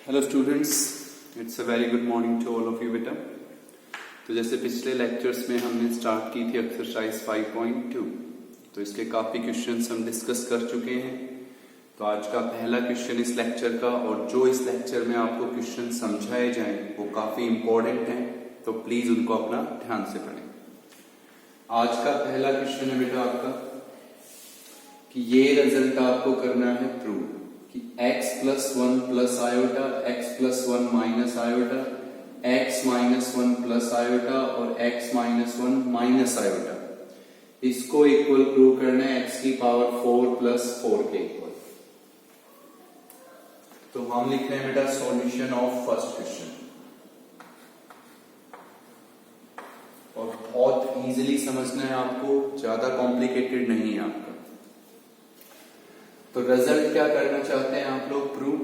Hello students, it's a very good morning to all of you बेटा। तो जैसे पिछले लेक्चर्स में हमने स्टार्ट की थी एक्सरसाइज 5.2, तो इसके काफ़ी क्वेश्चंस हम डिस्कस कर चुके हैं। तो आज का पहला क्वेश्चन इस लेक्चर का, और जो इस लेक्चर में आपको क्वेश्चन समझाए जाएं वो काफ़ी इंपॉर्टेंट हैं, तो प्लीज़ उनको अपना ध्यान से पढ़ें। आज का पहला क्वेश्चन है बेटा आपका कि ये रिजल्ट आपको करना है प्रूव कि x plus 1 plus iota, x plus 1 minus iota, x minus 1 plus iota और x माइनस 1 माइनस आयोटा, इसको इक्वल प्रूव करना है x की पावर 4 प्लस 4 के इक्वल। तो हम लिख रहे हैं बेटा सॉल्यूशन ऑफ फर्स्ट क्वेश्चन, और बहुत इजीली समझना है आपको, ज्यादा कॉम्प्लिकेटेड नहीं है आपका। तो रिजल्ट क्या करना चाहते हैं आप लोग प्रूव,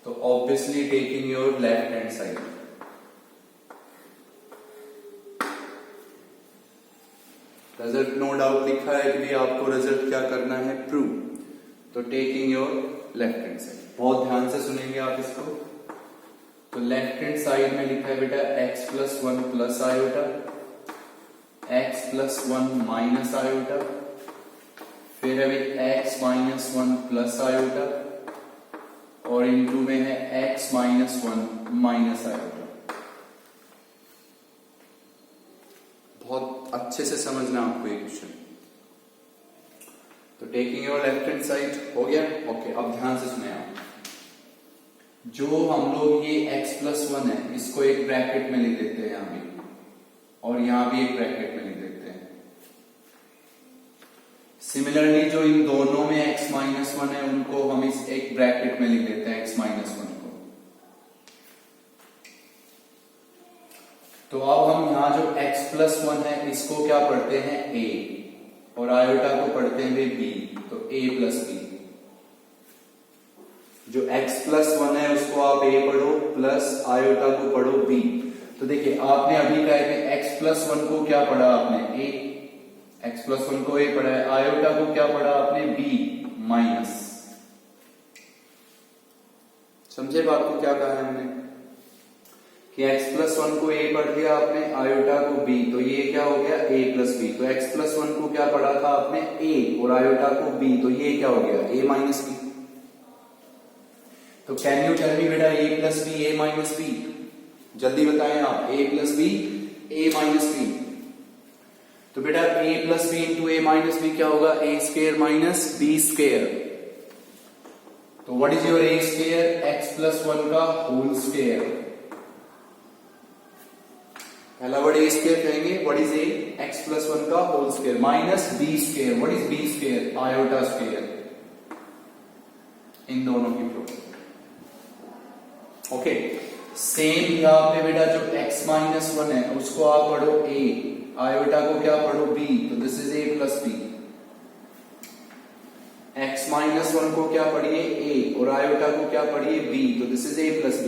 तो obviously taking your left hand side. Result no doubt लिखा है कि भी आपको रिजल्ट क्या करना है प्रूव, तो taking your left hand side. बहुत ध्यान से सुनेंगे आप इसको। तो लेफ्ट हैंड साइड में लिखा है बेटा x plus 1 plus iota, x plus 1 minus iota, फिर अभी x माइनस 1 प्लस आयोटा, और इनटू में है x माइनस 1 माइनस आयोटा। बहुत अच्छे से समझना आपको ये क्वेश्चन। तो taking your left hand side हो गया। ओके, अब ध्यान से सुने आप। जो हम लोग ये x प्लस 1 है, इसको एक ब्रैकेट में लिख देते हैं यहां भी, और यहां भी एक ब्रैकेट में लिख देते हैं। सिमिलरली जो इन दोनों में x माइनस 1 है, उनको हम इस एक ब्रैकेट में लिख देते हैं x माइनस 1 को। तो अब हम यहां जो x प्लस 1 है, इसको क्या पढ़ते हैं a, और आयोटा को पढ़ते हैं b, तो a प्लस b। जो x प्लस 1 है उसको आप a पढ़ो, प्लस आयोटा को पढ़ो b। तो देखिए आपने अभी कहा है कि x प्लस 1 को क्या पढ़ा आपने a, x प्लस 1 को a पढ़ा है, आयोटा को क्या पढ़ा आपने b माइनस। समझे बात को क्या कहा है हमने कि x प्लस 1 को a पढ़ लिया आपने, आयोटा को b, तो ये क्या हो गया a प्लस b। तो x प्लस 1 को क्या पढ़ा था आपने a, और आयोटा को b, तो ये क्या हो गया a माइनस b। तो कैन यू टेल मी बेटा a plus b a minus b, जल्दी बताएं आप। a plus b a minus b, तो बेटा a plus B into A minus B क्या होगा a square minus b square. तो what is your a square, x plus 1 का whole square. पहला वर्ड a स्क्वायर कहेंगे, what is a, x plus 1 का whole square minus b square. What is b square, iota square. इन दोनों की product. Okay, same यहां पे बेटा जो x माइनस 1 है उसको आप पढ़ो a, आयोटा को क्या पढ़ो b, तो this is a plus b। x minus 1 को क्या पढ़िए a, और आयोटा को क्या पढ़िए b, तो this is a plus b।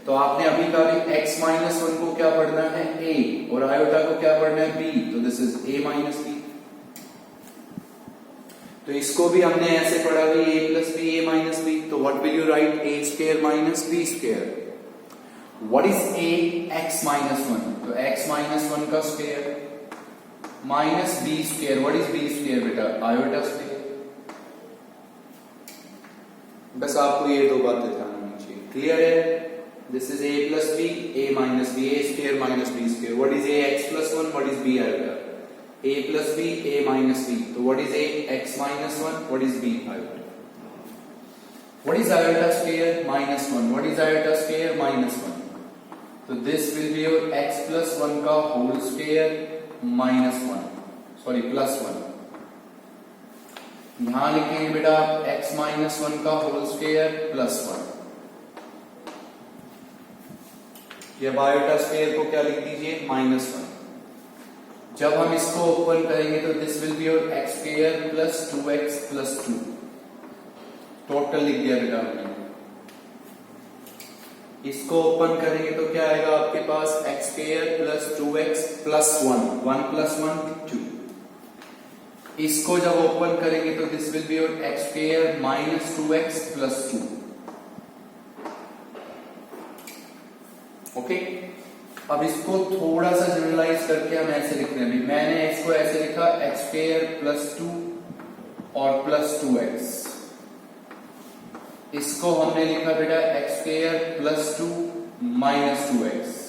तो आपने अभी कहा भी x माइनस 1 को क्या पढ़ना है a, और आयोटा को क्या पढ़ना है b, तो this is a minus b। तो इसको भी हमने ऐसे पढ़ा भी a plus b a minus b। तो what will you right, a square minus b square. What is a, x minus 1, तो x माइनस 1 का square minus b square. What is b square बेटा, आयोटा स्क्वायर। बस आपको ये दो बातें ध्यान रखनी चाहिए, क्लियर है। This is a plus b a minus b, a square minus b square. What is a x plus 1, what is b iota, a plus b a minus b। तो what is a x minus 1, what is b iota. What is iota square, minus 1। What is iota square, minus 1। तो this will be your x plus 1 का whole square minus 1, sorry plus 1। यहां लिखेंगे बेटा x minus 1 का whole square plus 1। ये iota square को क्या लिख दीजिए, माइनस 1। जब हम इसको ओपन करेंगे तो this will be your x square plus 2x plus 2। Total लिख दिया बेटा हमने। इसको ओपन करेंगे तो क्या आएगा आपके पास, x square plus 2x plus 1, 1 plus 1 2। इसको जब ओपन करेंगे तो this will be your x square minus 2x plus 2। Okay, अब इसको थोड़ा सा जनरलाइज करके हम ऐसे लिख रहे हैं। मैंने इसको ऐसे लिखा एक्स स्क्वायर प्लस 2 और प्लस 2x। इसको हमने लिखा बेटा x square plus 2 minus 2x।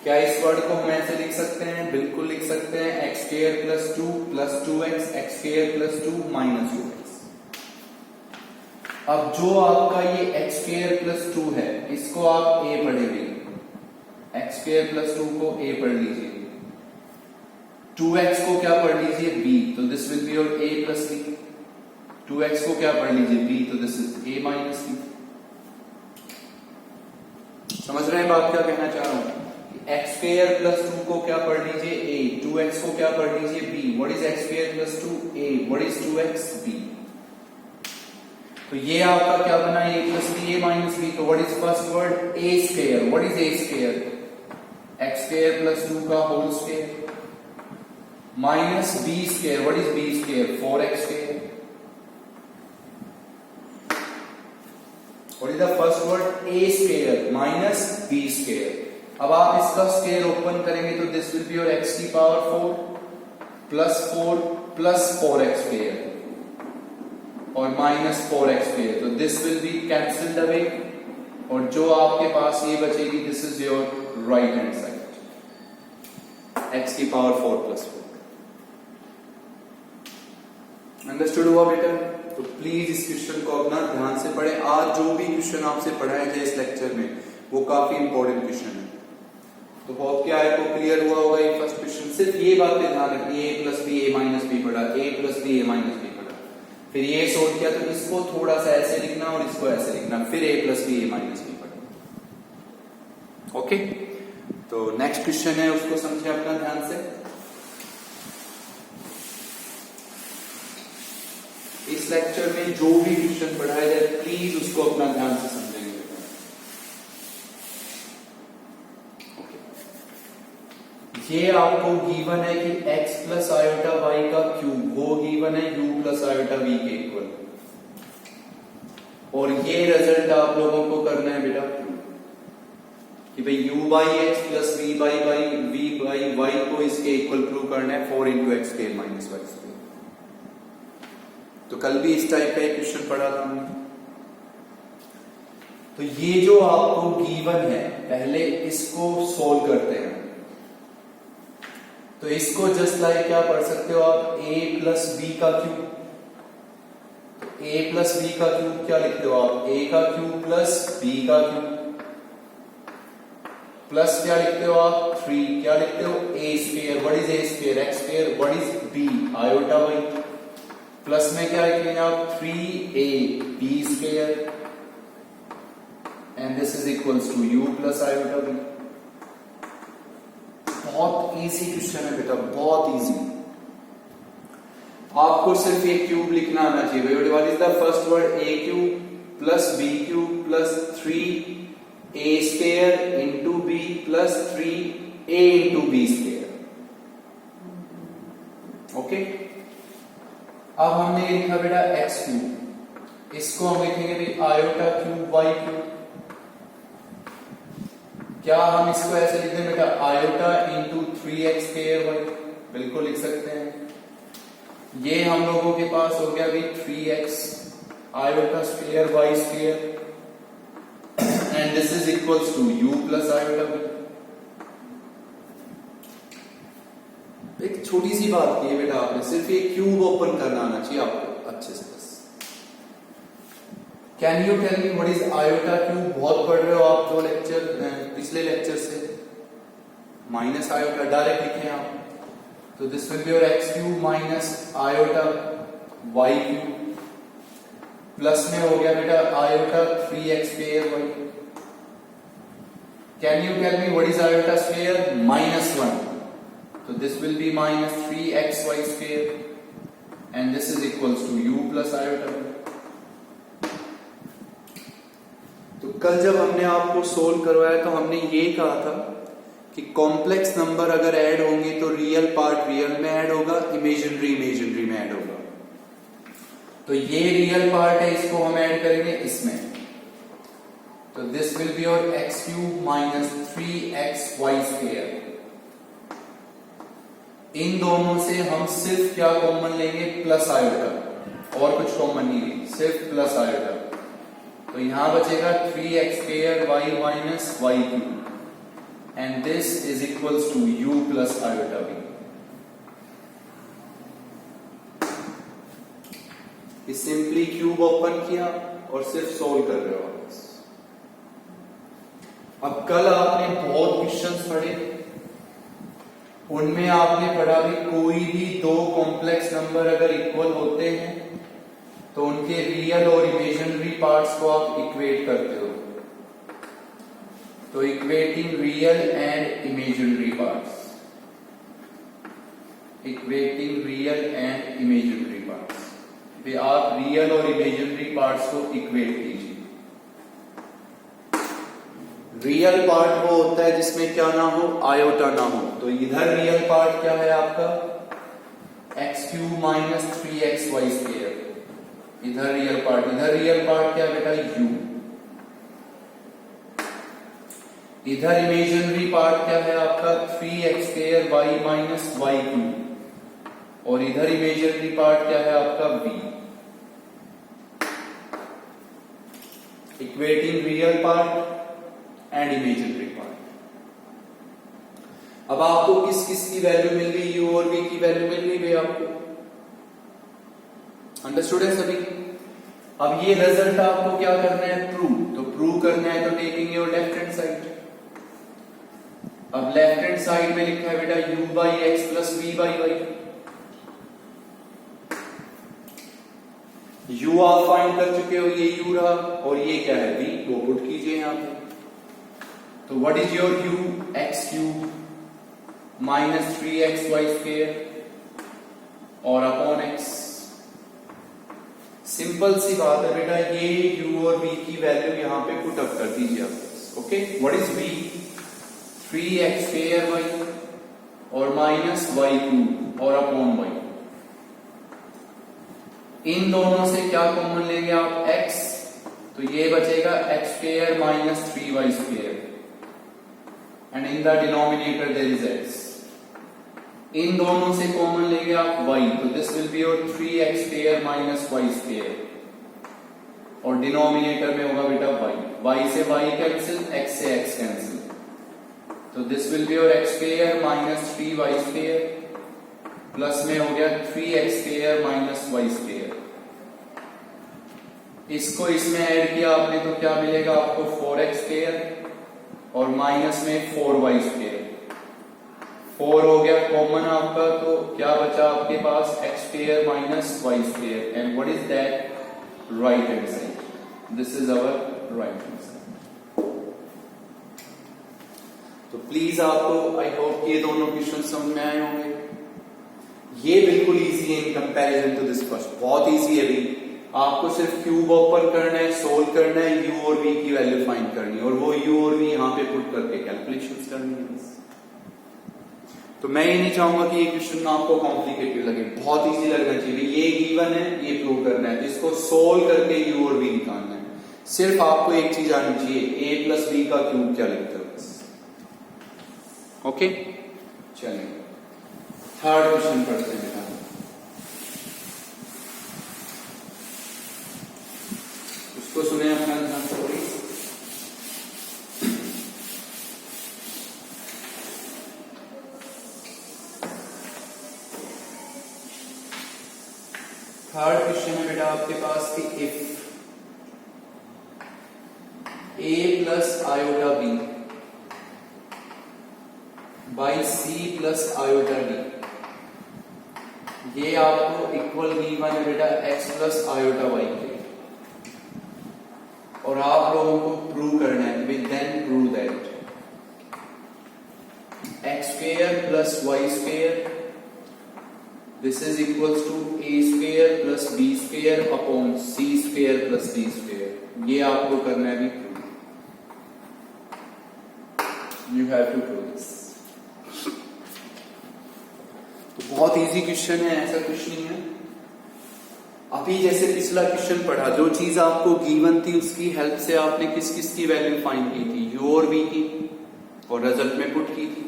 क्या इस वर्ड को हम ऐसे लिख सकते हैं? बिल्कुल लिख सकते हैं, x square plus 2 plus 2x, x square plus 2 minus 2x। अब जो आपका ये एक्स स्क्वायर प्लस 2 है, इसको आप a पढ़ेंगे, एक्स स्क्वायर प्लस 2 को a पढ़ लीजिए, 2x को क्या पढ़ लीजिए b, तो this will be your a plus b। 2x को क्या पढ़ लीजिए b, तो this is a minus b। समझ रहे हैं बात क्या कहना चाह रहा हूं? एक्स स्क्वायर प्लस 2 को क्या पढ़ लीजिए a, 2x को क्या पढ़ लीजिए b। What is x square plus 2? a। What is 2x? b। तो ये आपका क्या बना, a plus b, a minus b। तो what is first word? a square. What is a square? X square plus 2 का whole square minus b square. What is b square? 4x square. What is the first word? a square minus b square. अब आप इसका square open करेंगे तो this will be your x की power 4 plus 4x square और minus 4x square. तो this will B cancelled away और जो आपके पास ये बचेगी, this is your right hand side, x की पावर 4 प्लस 4। अंडरस्टूड हुआ बेटा? तो प्लीज इस क्वेश्चन को अपना ध्यान से पढ़ें। आज जो भी क्वेश्चन आपसे पढ़ाया जाए इस लेक्चर में वो काफी इंपॉर्टेंट क्वेश्चन है। तो बहुत क्या आपको क्लियर हुआ होगा ये फर्स्ट क्वेश्चन। सिर्फ ये बातें ध्यान रखनी है, a plus b a minus b पढ़ा, a plus b a minus b पढ़ा, फिर ये सोल्व किया तो इसको थोड़ा सा ऐसे लिखना और इसको ऐसे लिखना, फिर a plus b a minus b पढ़ा। ओके, तो नेक्स्ट क्वेश्चन है, उसको समझे अपना ध्यान से। इस लेक्चर में जो भी क्वेश्चन पढ़ाया जाए प्लीज उसको अपना ध्यान से समझेंगे। ये आपको गिवन है कि x प्लस आयोटा y का क्यूब, वो गिवन है u प्लस आयोटा v के इक्वल, और ये रिजल्ट आप लोगों को करना है बेटा कि भाई u by x plus v by y को इसके इक्वल प्रूव करना है 4 into x square minus y square. तो कल भी इस टाइप का एक क्वेश्चन पढ़ा था हमने। तो ये जो आपको गिवन है, पहले इसको सोल्व करते हैं। तो इसको जस्ट लाइक क्या पढ़ सकते हो आप, a प्लस बी का क्यूब। a प्लस बी का क्यूब क्या लिखते हो आप, a का क्यूब प्लस b का क्यूब, प्लस क्या लिखते हो आप 3, क्या लिखते हो a square. What is a square? x square. What is b? Iota y। Plus में क्या लिखेंगे आप 3a b square and this is equals to u plus iota b। बहुत इजी क्वेश्चन है बेटा, बहुत इजी। आपको सिर्फ एक क्यूब लिखना आना चाहिए। What is the first word? a cube plus b cube plus 3a square into b plus 3a into b square. Okay, अब हमने ये लिखा बेटा x क्यूब, इसको हम लिखेंगे भाई आयोटा क्यूब y क्यूब। क्या हम इसको ऐसे लिख दें बेटा, iota into 3x square Y, बिल्कुल लिख सकते हैं। ये हम लोगों के पास हो गया भाई 3x iota square y square and this is equals to u plus iota b। एक छोटी सी बात की है बेटा, आपने सिर्फ ये क्यूब ओपन करना आना चाहिए आपको अच्छे से। Can you tell me what is iota cube? बहुत पढ़ रहे हो आप तो लेक्चर, पिछले लेक्चर से। माइनस आयोटा डायरेक्ट लिखे आप, तो this will be your x cube minus iota y cube, plus में हो गया बेटा iota 3x square y. Can you tell me what is iota square? -1, तो this will be minus 3xy square and this is equals to u plus iota. तो कल जब हमने आपको सोल्व करवाया तो हमने ये कहा था कि कॉम्प्लेक्स नंबर अगर ऐड होंगे तो रियल पार्ट रियल में ऐड होगा, इमेजिनरी में ऐड होगा। तो ये रियल पार्ट है, इसको हम ऐड करेंगे इसमें, तो this will be your x cube minus 3xy square. इन दोनों से हम सिर्फ क्या कॉमन लेंगे, प्लस आयोटा, और कुछ कॉमन नहीं लेंगे, सिर्फ प्लस आयोटा। तो यहां बचेगा 3x square y minus y cube and this is equals to u plus iota v। इस सिंपली क्यूब ओपन किया और सिर्फ सोल्व कर रहे हो। अब कल आपने बहुत क्वेश्चंस पढ़े, उनमें आपने पढ़ा कि कोई भी दो कॉम्प्लेक्स नंबर अगर इक्वल होते हैं तो उनके रियल और इमेजिनरी पार्ट्स को आप इक्वेट करते हो। तो equating real and imaginary parts, equating real and imaginary parts, फिर आप रियल और इमेजिनरी पार्ट्स को इक्वेट कीजिए। रियल पार्ट वो होता है जिसमें क्या ना हो, आयोटा ना हो। तो इधर रियल पार्ट क्या है आपका, x cube minus 3xy square, इधर रियल पार्ट। इधर रियल पार्ट क्या बेटा, u। इधर इमेजिनरी पार्ट क्या है आपका, 3x square y minus y cube, और इधर इमेजिनरी पार्ट क्या है आपका v। Equating real part and imaginary part. अब आपको किस किस की वैल्यू मिल गई, u और v की वैल्यू मिल गई भाई आपको। अंडरस्टूड है सभी। अब ये रिजल्ट आपको क्या करना है, प्रूव। तो प्रूव करना है तो taking your left hand side. अब लेफ्ट हैंड साइड में लिखा है बेटा u by x plus v by y. u आप फाइंड कर चुके हो, ये u रहा, और ये क्या है v, वो पुट कीजिए यहां पे। तो what is your u, x cube minus 3xy square और अपॉन x। सिंपल सी बात है बेटा, ये u और v की वैल्यू यहां पे पुट अप कर दीजिए आप। Okay, what is v, 3x square y और माइनस y क्यूब और अपॉन y। इन दोनों से क्या कॉमन लेंगे आप, x, तो ये बचेगा x square minus 3y square and in the denominator there is x। इन दोनों से कॉमन लेंगे आप y, तो this will be your 3x square minus y square, और डिनोमिनेटर में होगा बेटा y से y कैंसिल, x से x कैंसिल, तो this will be your x square minus 3y square plus में हो गया 3x square minus y square. इसको इसमें ऐड किया आपने तो क्या मिलेगा आपको, 4x स्क्वायर और माइनस में 4y स्क्वायर। 4 हो गया कॉमन आपका, तो क्या बचा आपके पास, x square minus y square, and what is that, right hand side. This is our right hand side. तो प्लीज आपको, आई होप ये दोनों क्वेश्चन समझ में आए होंगे। ये बिल्कुल इजी है in comparison to this first, बहुत इजी है भाई। आपको सिर्फ क्यूब ओपन करना है, सोल्व करना है, u और v की वैल्यू फाइंड करनी है, और वो u और v यहां पे पुट करके कैलकुलेशंस करनी है बस। तो मैं ये नहीं चाहूंगा कि ये क्वेश्चन आपको कॉम्प्लिकेटेड लगे, बहुत इजी लगना चाहिए। ये गिवन है, ये प्रूव करना है, इसको सोल्व करके u और v निकालना है। सिर्फ आपको एक चीज आनी चाहिए, a प्लस b का क्यूब क्या लिखते हो बस। ओके, चलिए थर्ड क्वेश्चन पढ़ते हैं बेटा। उसको सुने अपना ध्यान से। थर्ड क्वेश्चन है बेटा आपके पास कि if a plus iota b by c plus iota d, ये आपको इक्वल गिवन है बेटा x प्लस आयोटा y के, और आप लोगों को प्रूव करना है, with then prove that x square plus y square this is equals to a square plus b square upon c square plus d square. ये आपको करना है भी prove, you have to prove this. तो बहुत easy question है, ऐसा कुछ नहीं है। अभी जैसे पिछला क्वेश्चन पढ़ा, जो चीज आपको गिवन थी उसकी हेल्प से आपने किस किस की वैल्यू फाइंड की थी, यू और वी की, और रिजल्ट में पुट की थी।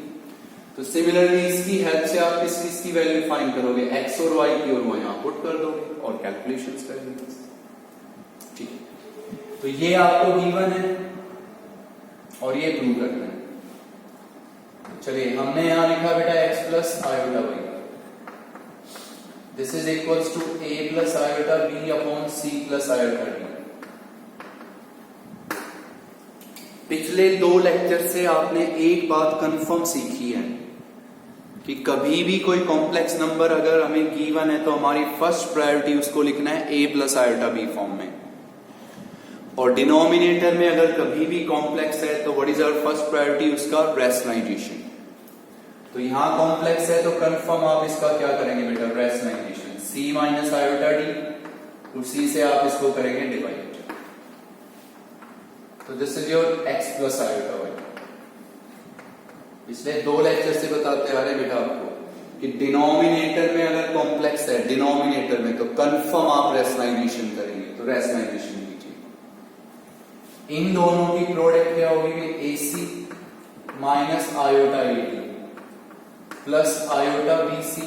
तो सिमिलरली इसकी हेल्प से आप किस किस की वैल्यू फाइंड करोगे, एक्स और वाई की, और वो यहां पुट कर दोगे और कैलकुलेशंस कर दोगे। ठीक है, तो ये आपको गिवन है और ये प्रूव करना है। चलिए, हमने यहां लिखा बेटा x plus iota y, this is equals to a plus iota b upon c plus iota d। पिछले 2 लेक्चर से आपने एक बात कंफर्म सीखी है कि कभी भी कोई कॉम्प्लेक्स नंबर अगर हमें गिवन है तो हमारी फर्स्ट प्रायोरिटी उसको लिखना है a plus iota b form में, और डिनोमिनेटर में अगर कभी भी कॉम्प्लेक्स है तो what is our first priority, उसका रैशनलाइजेशन। तो यहां कॉम्प्लेक्स है तो कंफर्म आप इसका क्या करेंगे बेटा, rationalization, c minus iota d, और c से आप इसको करेंगे डिवाइड। तो this is your x plus iota y. पिछले 2 लेक्चर से बताते आ रहे बेटा आपको कि डिनोमिनेटर में अगर कॉम्प्लेक्स है, डिनोमिनेटर में, तो कंफर्म आप रैशनलाइजेशन करेंगे। तो रैशनलाइजेशन कीजिए, इन दोनों की प्रोडक्ट क्या होगी, ac minus iota ad plus iota bc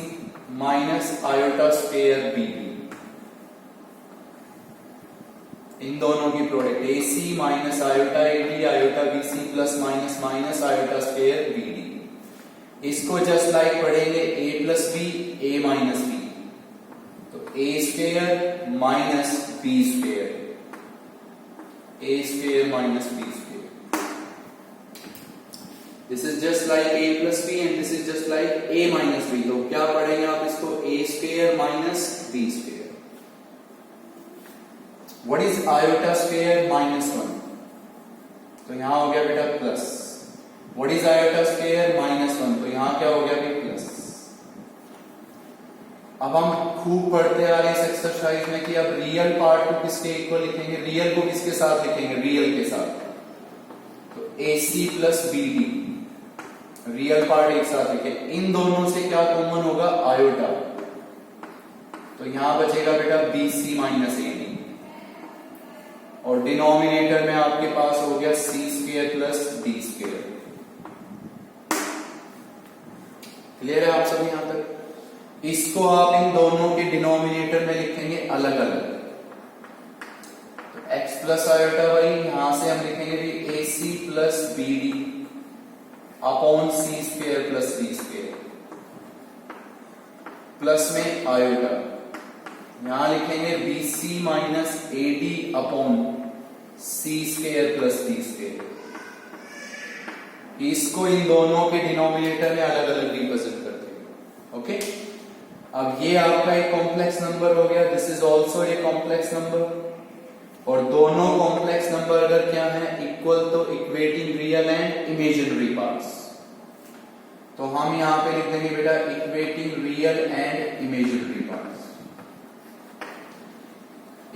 minus iota square bb। इन दोनों की product ac minus iota ad, iota bc plus minus minus iota square bd। इसको जस्ट लाइक पढ़ेंगे a plus b, a minus b, तो a square minus b square, a square minus b square. This is just like a plus b and this is just like a minus b। तो क्या पढ़ेंगे आप इसको, a square minus b square. What is iota square, minus 1, तो यहां हो गया बेटा plus. What is iota square, minus 1, तो यहां क्या हो गया बेटा प्लस। अब हम खूब पढ़ते आ रहे हैं इस एक्सरसाइज में कि अब रियल पार्ट को किसके इक्वल लिखेंगे, रियल को किसके साथ लिखेंगे, रियल के साथ। तो ac plus bd, real part एक साथ लिखे, इन दोनों से क्या कॉमन होगा, आयोटा, तो यहां बचेगा बेटा bc माइनस ad, और डिनोमिनेटर में आपके पास हो गया c square plus d square. Clear है आप सभी यहां तक? इसको आप इन दोनों के डिनोमिनेटर में लिखेंगे अलग अलग। तो x प्लस आयोटा वाई, यहां से हम लिखेंगे भी ac plus bd upon c square plus d square, plus में आयोटा, यहां लिखेंगे bc minus ad upon c square plus d square. इसको इन दोनों के डिनोमिनेटर में अलग अलग रिप्रेजेंट करते हैं। ओके, अब ये आपका एक कॉम्प्लेक्स नंबर हो गया, this is also a complex number, और दोनों कॉम्प्लेक्स नंबर अगर क्या है, इक्वल, तो equating real and imaginary parts. तो हम यहां पे लिख देंगे बेटा equating real and imaginary parts,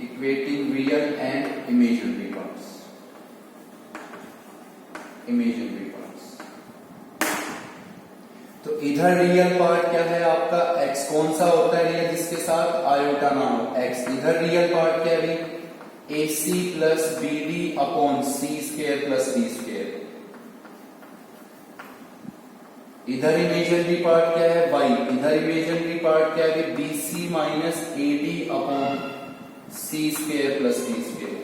equating real and imaginary parts, imaginary parts. तो इधर रियल पार्ट क्या है आपका, x कौन सा होता है रियल, जिसके साथ आयोटा ना हो, x। इधर रियल पार्ट क्या है, ac plus bd upon c square plus d square. इधर इमेजिनरी पार्ट क्या है, y। इधर इमेजिनरी पार्ट क्या है, bc minus ad upon c square plus d square.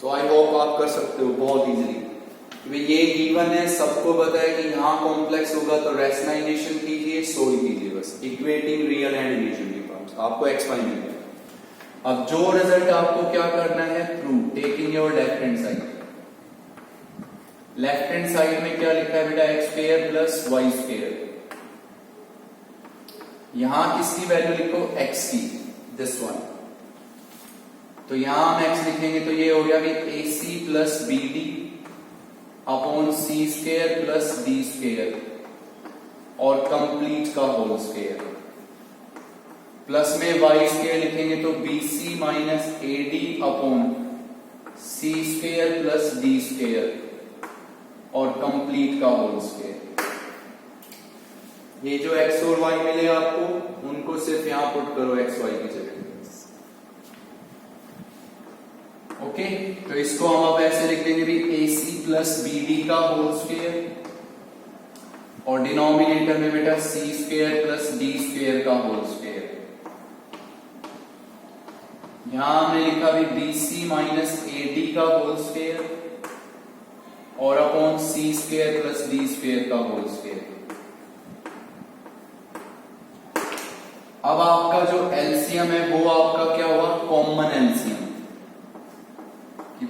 तो आई होप आप कर सकते हो बहुत इजीली। ये गिवन है, सबको पता है कि यहां कॉम्प्लेक्स होगा तो रैशनलाइजेशन कीजिए, सोल्व कीजिए, बस equating real and imaginary parts, आपको x फाइंड मिल गया। अब जो रिजल्ट आपको क्या करना है, prove, taking your left hand side. Left hand side में क्या लिखा है बेटा, x square plus y square. यहां किसकी वैल्यू लिखो, x की, दिस वन। तो यहां हम x लिखेंगे तो ये हो गया कि ac plus bd upon c square plus d square और कंप्लीट का होल स्क्वायर, प्लस में y स्क्वायर लिखेंगे तो bc minus ad upon c square plus d square और कंप्लीट का होल स्क्वायर। ये जो x और y मिले आपको उनको सिर्फ यहां पुट करो x y की जगह। ओके, तो इसको हम अब ऐसे लिख देंगे भी AC प्लस BD का होल स्क्वायर और डिनोमिनेटर में बेटा C square plus D square का होल स्क्वायर। यहां हमने लिखा भी BC माइनस AD का होल स्क्वायर और upon C square plus D square का होल स्क्वायर। अब आपका जो एलसीएम है वो आपका क्या हुआ, कॉमन एलसीएम।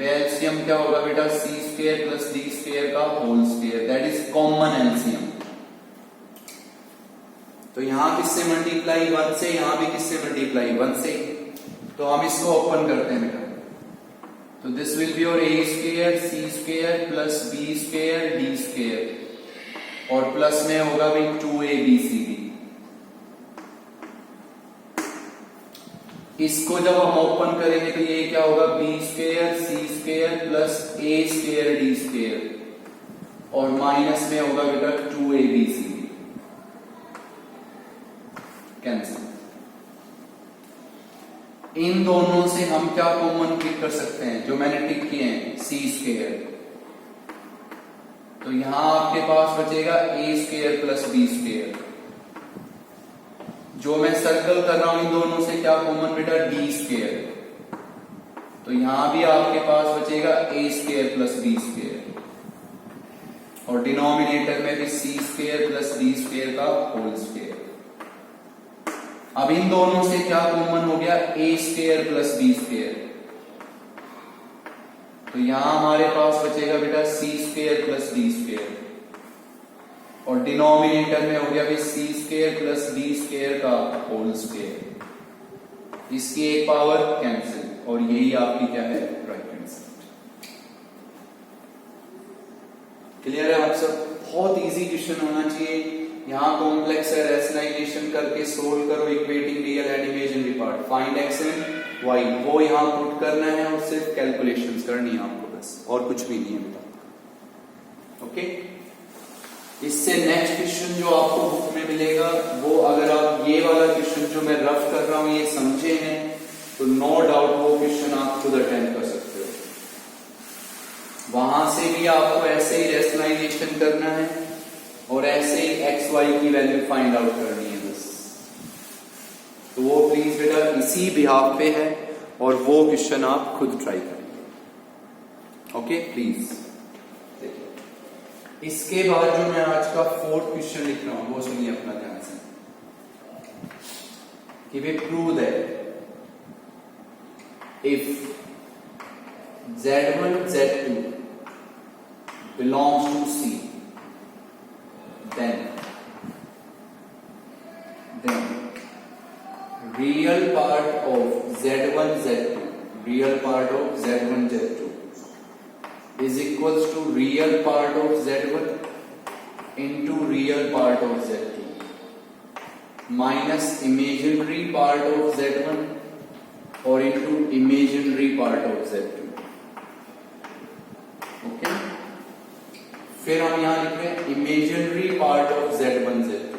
एलसीएम क्या होगा बेटा, C square plus D square का whole square, that is common LCM. तो यहां किससे मल्टीप्लाई, 1 से, यहां भी किससे मल्टीप्लाई, 1 से। तो हम इसको ओपन करते हैं बेटा, तो this will be your A square C square plus B square D square और प्लस में होगा भी 2ABCD। इसको जब हम ओपन करेंगे तो ये क्या होगा, B square C square plus A square D square और माइनस में होगा बेटा 2ABCD, कैंसिल। इन दोनों से हम क्या कॉमन पिक कर सकते हैं, जो मैंने टिक किए हैं, C स्क्वायर। तो यहां आपके पास बचेगा A square plus B square. जो मैं सर्कल कर रहा हूं इन दोनों से क्या कॉमन बेटा, D स्क्वायर। तो यहां भी आपके पास बचेगा A square plus B square और डिनोमिनेटर में भी C square plus D square का होल स्क्वायर। अब इन दोनों से क्या कॉमन हो गया, A square plus B square. तो यहां हमारे पास बचेगा बेटा C square plus D square और डिनोमिनेटर में हो गया भी C square plus D square का होल स्क्वायर। इसकी एक पावर कैंसिल और यही आपकी क्या है, राइट हैंड साइड। क्लियर है आप सब? बहुत इजी क्वेश्चन होना चाहिए। यहां कॉम्प्लेक्स है, रैशनलाइजेशन करके सोल्व करो equating real and imaginary part, find x and y, वो यहां पुट करना है और सिर्फ कैलकुलेशंस करनी है आपको, बस और कुछ भी नहीं है बेटा। ओके, इससे नेक्स्ट क्वेश्चन जो आपको बुक में मिलेगा वो, अगर आप ये वाला क्वेश्चन जो मैं रफ कर रहा हूं ये समझे हैं तो नो डाउट वो क्वेश्चन आप खुद अटेम्प्ट कर सकते हो। वहां से भी आपको ऐसे ही रैशनलाइजेशन करना है और ऐसे ही एक्स वाई की वैल्यू फाइंड आउट करनी है बस। तो वो प्लीज बेटा इसी बिहाफ पे है और वो क्वेश्चन आप खुद ट्राई करेंगे। Okay please. इसके बाद जो मैं आज का 4th क्वेश्चन लिख रहा हूं वो सुनिए अपना ध्यान से, कि we prove that if Z1 Z2 belongs to C, then real part of Z1 Z2, real part of Z1 Z2 is equals to real part of Z1 into real part of Z2 minus imaginary part of Z1 or into imaginary part of Z2। Okay, फिर हम यहां लिख रहे हैं imaginary part of Z1 Z2,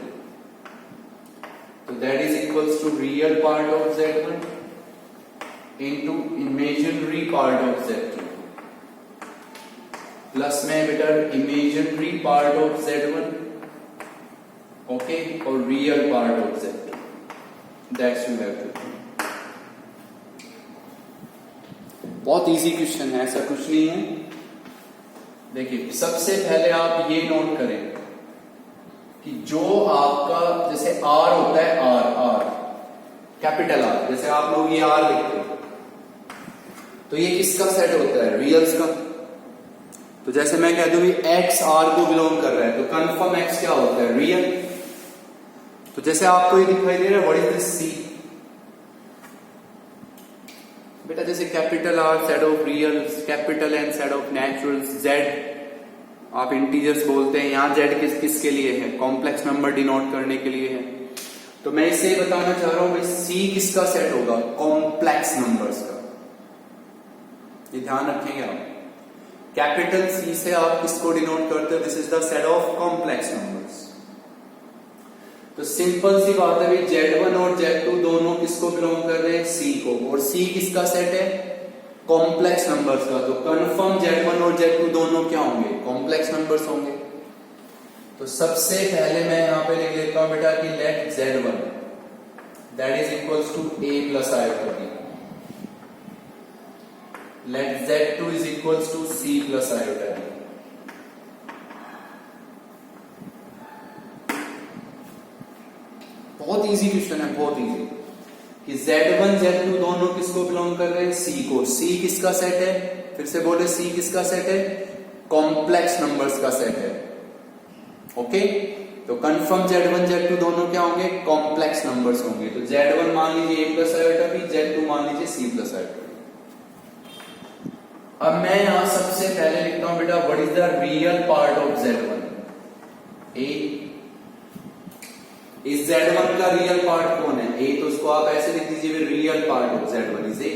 तो that is equals to real part of Z1 into imaginary part of Z2 plus में बेटा imaginary part of Z1 okay और real part of Z2, that's you have to. बहुत easy question है, ऐसा कुछ नहीं है। देखिए सबसे पहले आप ये नोट करें कि जो आपका जैसे R होता है, R कैपिटल R, जैसे आप लोग ये R लिखते हो तो ये किसका सेट होता है, रियल्स का। तो जैसे मैं कह दूं x R को बिलोंग कर रहा है तो कंफर्म x क्या होता है, रियल। तो जैसे आपको ये दिखाई दे रहा है, व्हाट इज दिस C बेटा, जैसे capital R set of reals, capital N set of naturals, Z आप इंटीजर्स बोलते हैं, यहां Z किसके लिए है, कॉम्प्लेक्स नंबर डिनोट करने के लिए है। तो मैं इसे बताना चाह रहा हूं भाई C किसका सेट होगा, कॉम्प्लेक्स नंबर्स का। ये ध्यान रखेंगे आप, कैपिटल C से आप किसको डिनोट करते हो, this is the set of complex numbers. तो सिंपल सी बात है भाई, Z1 और Z2 दोनों किसको बिलोंग कर रहे हैं? C को। और C किसका सेट है? कॉम्प्लेक्स नंबर्स का। तो कंफर्म Z1 और Z2 दोनों क्या होंगे? कॉम्प्लेक्स नंबर्स होंगे। तो सबसे पहले मैं यहां पे लिख लेता हूं बेटा कि let Z1 that is equals to A plus iota B, let Z2 is equals to C plus iota B। बहुत इजी क्वेश्चन है, बहुत इजी। कि Z1 Z2 दोनों किसको बिलोंग कर रहे हैं? C को। C किसका सेट है? फिर से बोले, C किसका सेट है? कॉम्प्लेक्स नंबर्स का सेट है। ओके, तो कंफर्म Z1 Z2 दोनों क्या होंगे? कॉम्प्लेक्स नंबर्स होंगे। तो Z1 मान लीजिए A plus iota B, Z2 मान लीजिए C प्लस आयोटा B। अब मैं यहां सबसे पहले लिखता हूं बेटा, what is the real part of Z1? A। इस Z1 का रियल पार्ट कौन है? A। तो उसको आप ऐसे लिख दीजिए, real part of Z1 is A।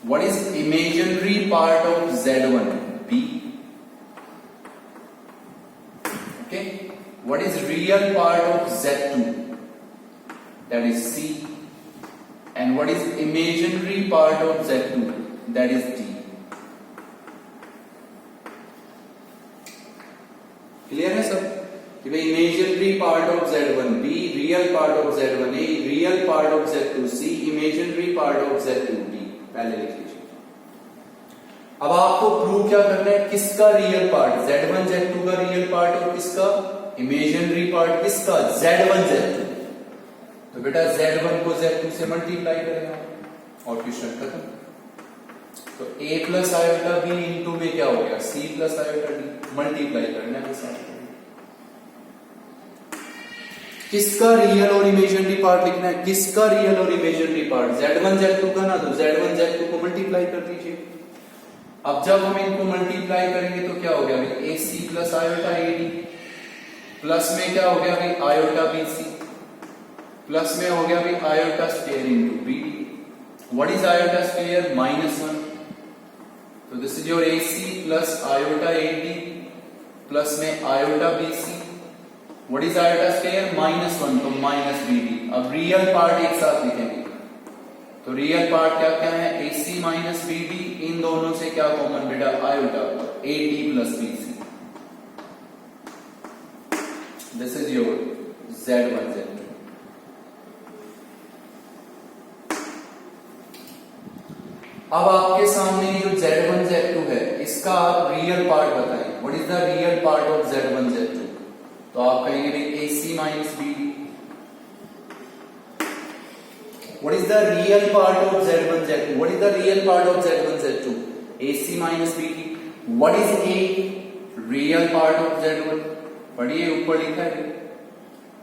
What is imaginary part of Z1? B। Okay, what is real part of Z2? That is C। And what is imaginary part of Z2? That is D। Clear है सब? कि भाई imaginary part of Z1 B, real part of Z1 A, real part of Z2 C, imaginary part of Z2 D। पहले लिख लीजिए। अब आपको prove क्या करना है? किसका रियल पार्ट? Z1 Z2 का रियल पार्ट और किसका इमेजिनरी पार्ट? किसका? Z1 Z2। तो बेटा Z1 को Z2 से मल्टीप्लाई करेगा और क्वेश्चन खत्म। तो A plus iota B into में क्या हो गया? C plus iota D। Multiply करना है साथ। किसका रियल और इमेजिनरी पार्ट लिखना है? किसका रियल और इमेजिनरी पार्ट? Z1 Z2 का ना, तो Z1 Z2 को मल्टीप्लाई कर दीजिए। अब जब हम इनको मल्टीप्लाई करेंगे तो क्या हो गया भाई? AC plus iota AD, plus में क्या हो गया भाई? आयोटा BC, प्लस में हो गया भाई iota square into BD। What is iota square? -1। तो this is your AC plus iota AD plus में iota BC। What is iota square? -1, तो -BD। अब रियल पार्ट एक साथ लिखेंगे। तो रियल पार्ट क्या क्या है? AC minus BD। इन दोनों से क्या कॉमन बेटा? Iota. AD plus BC। This is your Z1 Z2। अब आपके सामने जो Z1 Z2 है, इसका आप रियल पार्ट बताएं। What is the real part of Z1 Z2? तो आप कहेंगे भाई AC minus BD। What is the real part of Z1 Z2? What is the real part of Z1 Z2? AC minus BD. What is A? Real part of Z1. पढ़िए, ऊपर लिखा है।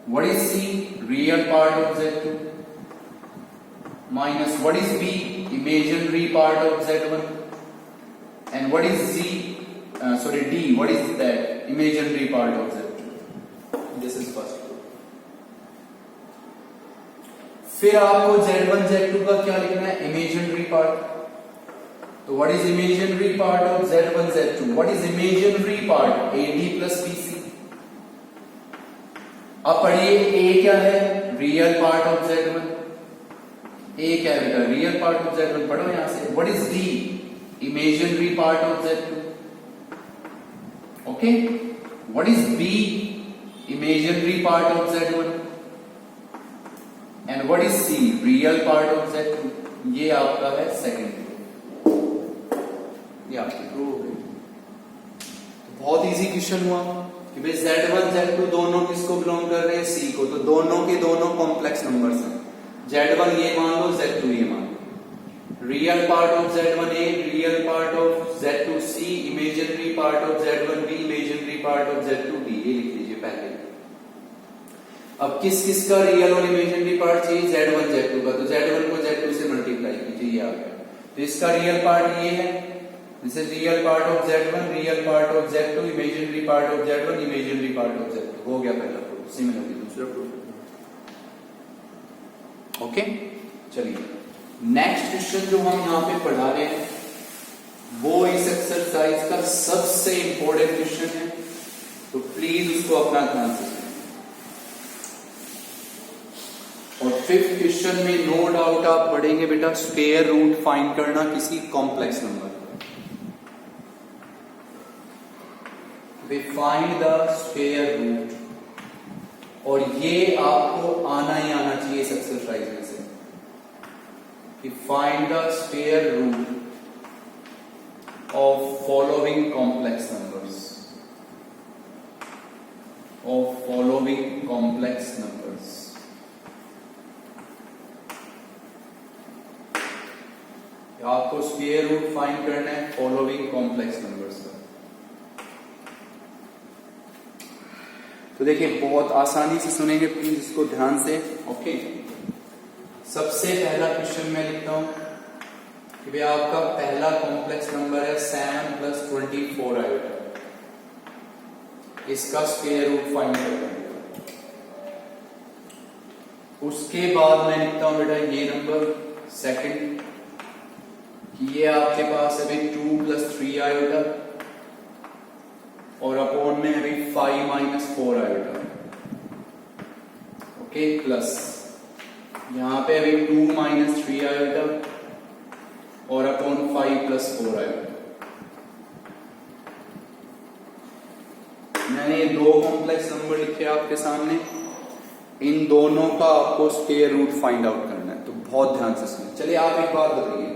What is C? Real part of Z2. Minus what is B? Imaginary part of Z1. And what is D? What is that? Imaginary part of Z2. This is first. फिर आपको Z1 Z2 का क्या लिखना है? Imaginary part. तो what is imaginary part of Z1 Z2? What is imaginary part? AD plus BC। अब पढ़िए, A क्या है? Real part of Z1। A क्या है बेटा? Real part of Z1। पढ़ो यहां से। What is D? Imaginary part of Z2। Okay, what is B? Imaginary part of Z1। And what is C? Real part of Z2। ये आपका है second. ये आपकी प्रूव हो गई। तो बहुत इजी क्वेश्चन हुआ कि भाई Z1 Z2 दोनों किसको बिलोंग कर रहे हैं? C को। तो दोनों के दोनों कॉम्प्लेक्स नंबर्स हैं। Z1 ये मान लो, Z2 ये मान लो। Real part of Z1 A, real part of Z2 C, imaginary part of Z1 B, imaginary part of Z2 D। ये लिख लीजिए पहले। अब किस किस का रियल और इमेजिनरी पार्ट चाहिए? Z1 Z2 का। तो Z1 को Z2 से मल्टीप्लाई कीजिए, ये आ गया। तो इसका रियल पार्ट ये है। This is real part of Z1, real part of Z2, imaginary part of Z1, imaginary part of Z2। हो गया पहला प्रूफ। सिमिलरली दूसरा प्रूफ। ओके, चलिए नेक्स्ट क्वेश्चन जो हम यहाँ पे पढ़ा रहे हैं वो इस एक्सरसाइज का सबसे इंपॉर्टेंट क्वेश्चन है। तो प्लीज उसको अपना ध्यान से सुनिए। और फिफ्थ क्वेश्चन में नो डाउट आप पढ़ेंगे बेटा स्क्वायर रूट फाइंड करना किसी complex number. We find the square root और ये आपको आना ही आना चाहिए इस एक्सरसाइज में से कि find the square root of following complex numbers, of following complex numbers. आपको स्क्वायर रूट फाइंड करना है फॉलोइंग कॉम्प्लेक्स नंबर्स का। तो देखिए बहुत आसानी से सुनेंगे प्लीज इसको ध्यान से। ओके, सबसे पहला क्वेश्चन मैं लिखता हूं कि भाई आपका पहला कॉम्प्लेक्स नंबर है 7 + 24 आयोटा, इसका स्क्वायर रूट फाइंड करना है। उसके बाद मैं लिखता हूं बेटा ये नंबर सेकंड कि ये आपके पास है भाई 2 + 3 आयोटा और अपॉन में है भाई 5 - 4 आयोटा। ओके, प्लस यहां पे अभी 2 - 3 आयोटा और अपॉन 5 + 4 आयोटा। मैंने ये दो कॉम्प्लेक्स नंबर लिखे आपके सामने, इन दोनों का आपको स्क्वायर रूट फाइंड आउट करना है, तो बहुत ध्यान से सुनिए। चलिए आप एक बात बताइए,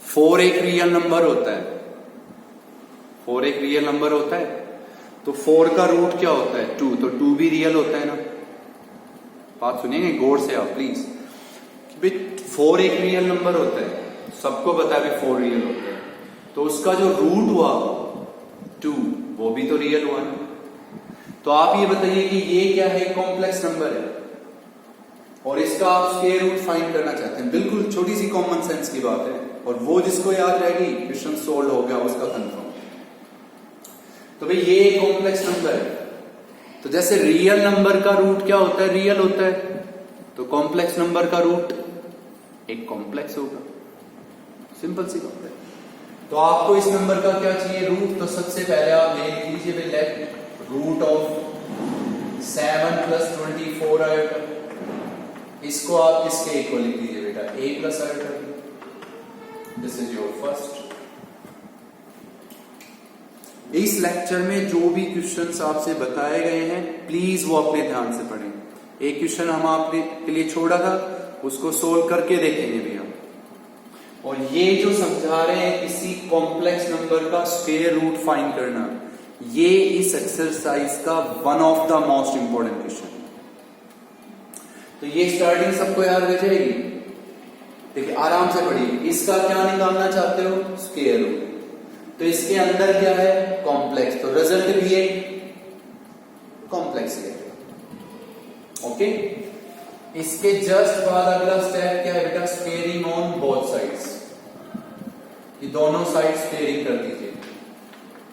4 एक रियल नंबर होता है, 4 एक रियल नंबर होता है, तो 4 का रूट क्या होता है 2, तो 2 भी रियल होता है ना। बात सुनिएगा गौर से आप प्लीज। 4 एक रियल नंबर होता है, सबको पता है 4 रियल होता है, तो उसका जो रूट हुआ 2 वो भी तो रियल हुआ ना। तो आप ये बताइए कि ये क्या है, कॉम्प्लेक्स नंबर है और इसका आप स्क्वायर रूट फाइंड करना चाहते हैं। बिल्कुल छोटी सी कॉमन सेंस की बात है, और वो जिसको याद रहेगी क्वेश्चन सोल्व हो गया उसका कंफर्म। तो भाई ये एक कॉम्प्लेक्स नंबर है, तो जैसे रियल नंबर का रूट क्या होता है, रियल होता है, तो कॉम्प्लेक्स नंबर का रूट एक कॉम्प्लेक्स होगा, सिंपल सी बात है। तो आपको इस नंबर का क्या चाहिए, रूट। तो सबसे पहले आप ले लीजिए लेट रूट ऑफ 7 + 24 आयोटा, इसको आप किसके इक्वल लिख लीजिए बेटा, a + iota. This is your first. इस लेक्चर में जो भी क्वेश्चंस आपसे बताए गए हैं प्लीज वो अपने ध्यान से पढ़ें। एक क्वेश्चन हम आपके के लिए छोड़ा था, उसको सोल्व करके देखेंगे भैया। और ये जो समझा रहे हैं किसी कॉम्प्लेक्स नंबर का स्क्वायर रूट फाइंड करना, ये इस एक्सरसाइज का one of the most important question. तो ये स्टार्टिंग सबको याद रह जाएगी। देखिए आराम से पढ़िए, इसका क्या निकालना चाहते हो, स्क्वायर रूट। तो इसके अंदर क्या है, कॉम्प्लेक्स, तो रिजल्ट भी एक कॉम्प्लेक्स है। ओके, इसके जस्ट बाद अगला स्टेप क्या है बेटा, स्क्वेयरिंग ऑन बोथ साइड्स। ये दोनों साइड स्क्वेयरिंग कर दीजिए।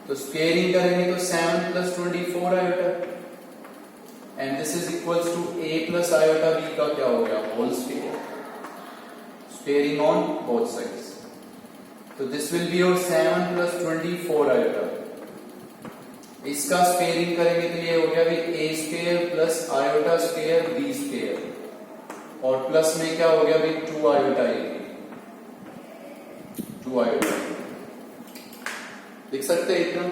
तो स्क्वेयरिंग करेंगे तो 7 + 24 iota and this is equals to a + iota b का क्या हो गया, whole square. Squaring on both sides, तो this will be your 7 + 24 iota. इसका स्क्वेयरिंग करेंगे तो ये हो गया भाई a² + आयोटा स्क्वायर b², और प्लस में क्या हो गया भाई 2 आयोटा a, 2 आयोटा। लिख सकते हैं इतना।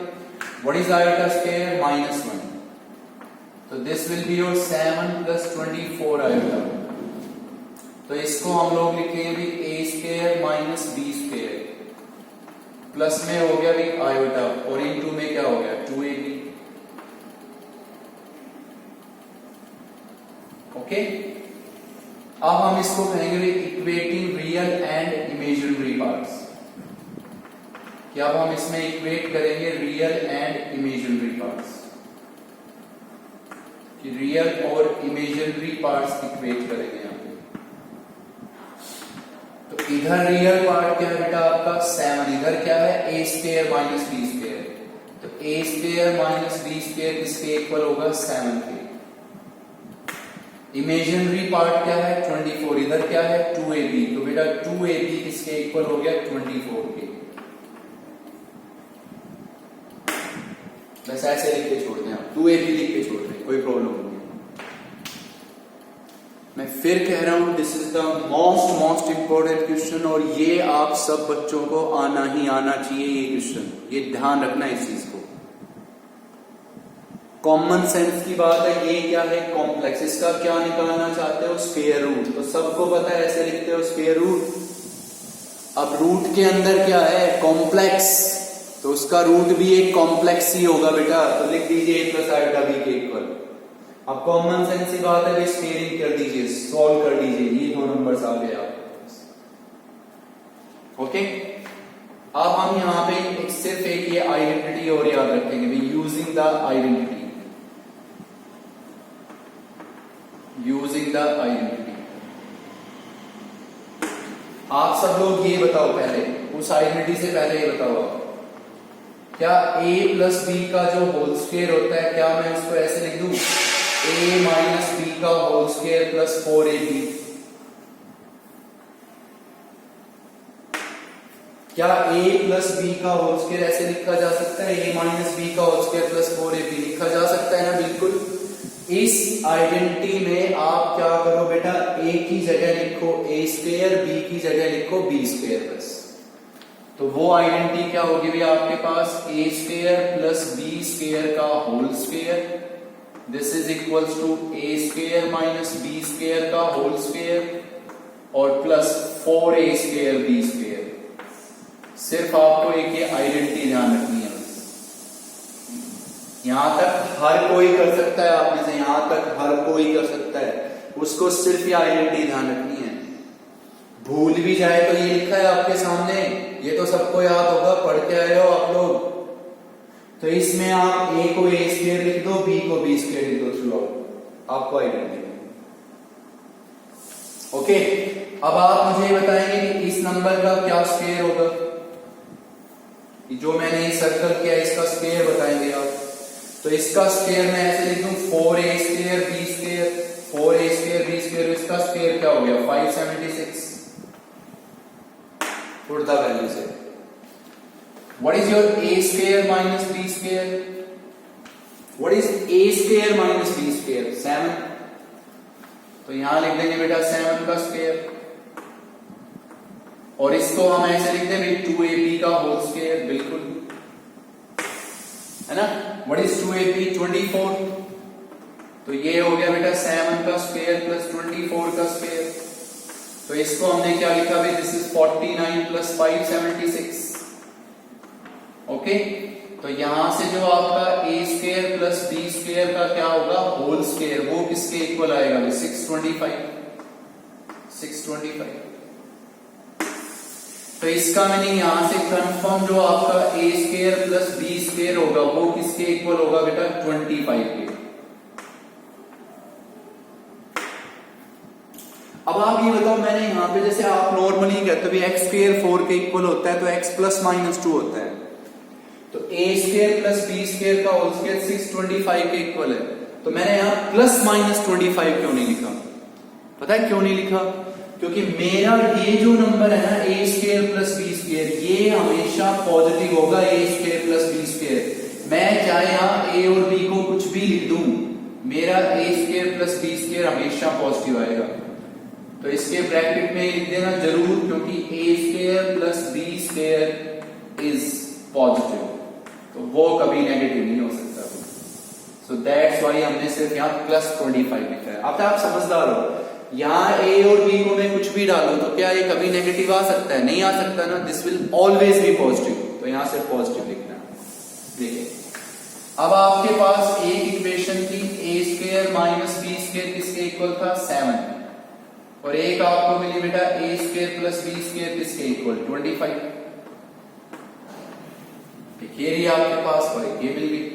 व्हाट इज आयोटा स्क्वायर, -1, तो this will be your 7 + 24 iota. तो इसको हम लोग लिखेंगे भी a² - b², प्लस में हो गया भी आयोटा और इनटू में क्या हो गया 2ab। ओके, अब हम इसको कहेंगे भी equating real and imaginary parts. कि अब हम इसमें इक्वेट करेंगे रियल एंड इमेजिनरी पार्ट्स, कि रियल और इमेजिनरी पार्ट्स इक्वेट करेंगे यहाँ पे। तो इधर रियल पार्ट क्या है बेटा आपका 7, इधर क्या है a² - b², तो a² - b² किसके इक्वल होगा 7 के। इमेजिनरी पार्ट क्या है 24, इधर क्या है 2ab, तो बेटा 2ab किसके इक्वल हो गया 24 के। बस ऐसे लिख के छोड़ दें आप, 2ab लिख के छोड़ दें, कोई प्रॉब्लम नहीं। मैं फिर कह रहा हूं, this is the most important question, और ये आप सब बच्चों को आना ही आना चाहिए ये क्वेश्चन, ये ध्यान रखना इस चीज को। कॉमन सेंस की बात है, ये क्या है, कॉम्प्लेक्स। इसका क्या निकालना चाहते हो, स्क्वायर रूट। तो सबको पता है ऐसे लिखते हो स्क्वायर रूट। अब रूट के अंदर क्या है, कॉम्प्लेक्स, तो उसका रूट भी एक कॉम्प्लेक्स ही होगा बेटा, तो लिख दीजिए a प्लस आयोटा b के इक्वल। अब कॉमन सेंस की बात है, स्क्वेयरिंग कर दीजिए, सॉल्व कर दीजिए, ये दो नंबर्स आ गए आपके पास। ओके, अब हम यहाँ पे सिर्फ एक ये आइडेंटिटी और याद रखेंगे, using the identity, using the identity. आप सब लोग ये बताओ पहले, उस आइडेंटिटी से पहले ये बताओ आप, क्या a प्लस बी का जो होल स्क्वायर होता है, क्या मैं उसको ऐसे लिख दूं, a माइनस बी का होल स्क्वायर प्लस 4ab? क्या a प्लस बी का होल स्क्वायर ऐसे लिखा जा सकता है, a माइनस बी का होल स्क्वायर प्लस 4ab लिखा जा सकता है ना? बिल्कुल। इस आइडेंटिटी में आप क्या करो बेटा, a की जगह लिखो a स्क्वायर, b की जगह लिखो b स्क्वायर बस। तो वो आइडेंटिटी क्या होगी भैया आपके पास, a square plus b square का whole square, this is equals to a square minus b square का होल स्क्वायर, और plus 4a square b square. सिर्फ आपको एक ये आइडेंटिटी ध्यान रखनी है, यहां तक हर कोई कर सकता है, आप में से यहां तक हर कोई कर सकता है, उसको सिर्फ ये आइडेंटिटी ध्यान रखनी है। भूल भी जाए तो ये लिखा है आपके सामने, ये तो सबको याद होगा, पढ़ के आए हो आप लोग। तो इसमें आप a को a स्क्वायर लिख दो, b को b स्क्वायर लिख दो, थ्रू आउट आपको आइडेंटिटी। ओके, अब आप मुझे बताएंगे कि इस नंबर का क्या स्क्वायर होगा, जो मैंने सर्कल किया इसका स्क्वायर बताएंगे आप। तो इसका स्क्वायर मैं ऐसे लिख दूं, 4a square b square, 4a square b square, इसका स्क्वायर क्या हो गया, 576। Put the values here. What is your a square minus b square? What is a square minus b square? 7। तो यहां लिख देंगे बेटा 7 का स्क्वायर, और इसको हम ऐसे लिख देंगे 2ab का होल स्क्वायर, बिल्कुल है ना। What is 2ab? 24। तो ये हो गया बेटा 7 का स्क्वायर प्लस 24 का स्क्वायर। तो इसको हमने क्या लिखा भाई, दिस इज 49 प्लस 576। ओके, तो यहां से जो आपका a square plus b square का क्या होगा, होल स्क्वायर, वो किसके इक्वल आएगा, 625। तो इसका मीनिंग यहां से कंफर्म जो आपका a square plus b square होगा, वो किसके इक्वल होगा बेटा, 25 के। अब आप ये बताओ, मैंने यहाँ पे जैसे आप नॉर्मली कहते हो एक्स स्क्वायर 4 के इक्वल होता है, तो x प्लस माइनस 2 होता है, तो a square plus b square का होल स्क्वायर 625 के इक्वल है। तो मैंने यहाँ प्लस माइनस 25 क्यों नहीं लिखा, पता है क्यों नहीं लिखा, क्योंकि मेरा ये जो नंबर है ना, a square plus b square, ये हमेशा पॉजिटिव होगा, a square plus b square. मैं चाहे यहाँ a और b को कुछ भी लिख दूं, मेरा a square plus b square हमेशा पॉजिटिव आएगा। तो इसके ब्रैकेट में लिख देना जरूर, क्योंकि a square plus b square is positive, तो वो कभी नेगेटिव नहीं हो सकता। सो दैट्स व्हाई हमने सिर्फ यहाँ प्लस 25 लिखा है। अब आप समझदार हो, यहाँ a और b को मैं कुछ भी डालूं तो क्या ये कभी नेगेटिव आ सकता है, नहीं आ सकता ना, this will always be positive. तो यहाँ से पॉजिटिव लिखना है। देखिए, अब आपके पास एक इक्वेशन थी, a square minus b square किसके इक्वल था, 7, और एक आपको मिली बेटा a square plus b square किसके इक्वल, 25। ये रही आपके पास, और ये मिल गई।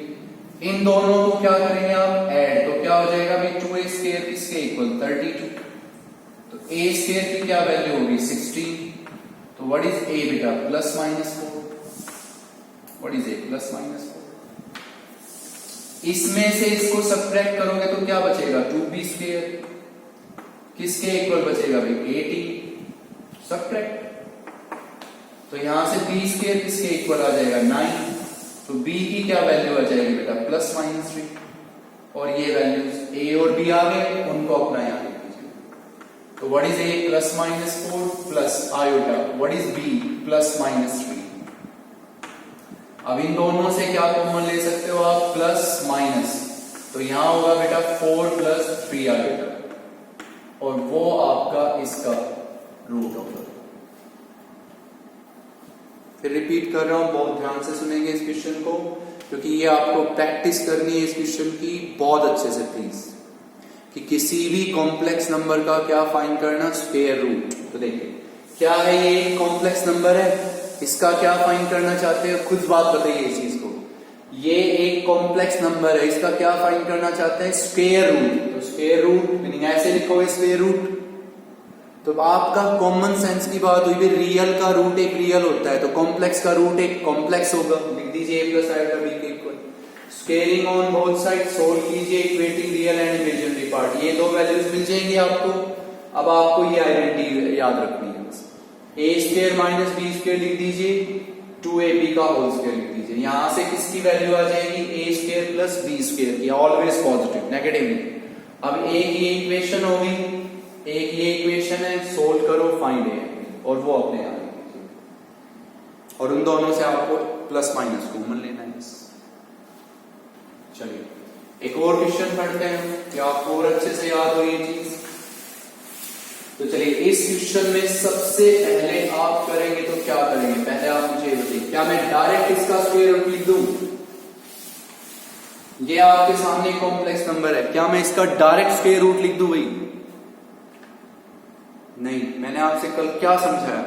इन दोनों को क्या करेंगे आप, ऐड, तो क्या हो जाएगा भाई, 2a स्क्वायर किसके इक्वल, 32। तो a स्क्वायर की क्या वैल्यू होगी, 16। तो व्हाट इज a बेटा, plus minus 4। What is a, plus minus 4। इसमें से इसको सब्ट्रैक्ट करोगे तो क्या बचेगा, 2b स्क्वायर किसके इक्वल बचेगा भाई, 80। सब्ट्रैक्ट, तो यहां से b स्क्वायर किसके इक्वल आ जाएगा, 9। तो b की क्या वैल्यू आ जाएगी बेटा, प्लस माइनस 3। और ये वैल्यूज a और b आ गए, उनको अपना यहां लिख दीजिए। तो what is a plus minus 4 plus iota, what is b plus minus 3। अब इन दोनों से क्या कॉमन ले सकते हो आप, प्लस माइनस, तो यहां होगा बेटा 4 प्लस 3 आयोटा और वो आपका इसका रूट होगा। फिर रिपीट कर रहा हूं, बहुत ध्यान से सुनेंगे इस क्वेश्चन को क्योंकि ये आपको प्रैक्टिस करनी है इस क्वेश्चन की बहुत अच्छे से प्लीज, कि किसी भी कॉम्प्लेक्स नंबर का क्या फाइंड करना, स्क्वायर रूट। तो देखिए क्या है, ये एक कॉम्प्लेक्स नंबर है, इसका क्या फाइंड करना चाहते हैं, खुद बात बताइए इस चीज को। ये एक कॉम्प्लेक्स नंबर है, इसका क्या फाइंड करना चाहते हैं, स्क्वायर रूट। तो स्क्वायर रूट मीनिंग ऐसे लिखोगे स्क्वायर रूट, तो आपका कॉमन सेंस की बात हुई भी, रियल का रूट एक रियल होता है तो कॉम्प्लेक्स का रूट एक कॉम्प्लेक्स होगा। लिख दीजिए a प्लस आयोटा b के equal, squaring on both side, solve कीजिए equating real and imaginary part, ये दो वैल्यूज मिल जाएंगे आपको। अब आपको ये आइडेंटिटी याद रखनी है बस, a square minus b square लिख दीजिए, 2ab का होल स्क्वायर लिख दीजिए। यहां से किसकी वैल्यू आ जाएगी, a square plus b square की, ऑलवेज पॉजिटिव, नेगेटिव नहीं। अब एक ये इक्वेशन होगी, एक ये इक्वेशन है, सोल्व करो फाइंड ए, और वो अपने आ गई, और उन दोनों से आपको प्लस माइनस कॉमन लेना है बस। चलिए एक और क्वेश्चन पढ़ते हैं कि आपको और अच्छे से याद हो ये चीज। तो चलिए इस क्वेश्चन में सबसे पहले आप करेंगे तो क्या करेंगे, पहले आप मुझे बताइए, क्या मैं डायरेक्ट इसका स्क्वायर रूट लिख दूं। ये आपके सामने कॉम्प्लेक्स नंबर है, क्या मैं इसका डायरेक्ट स्क्वायर रूट लिख दूं भाई, नहीं। मैंने आपसे कल क्या समझाया,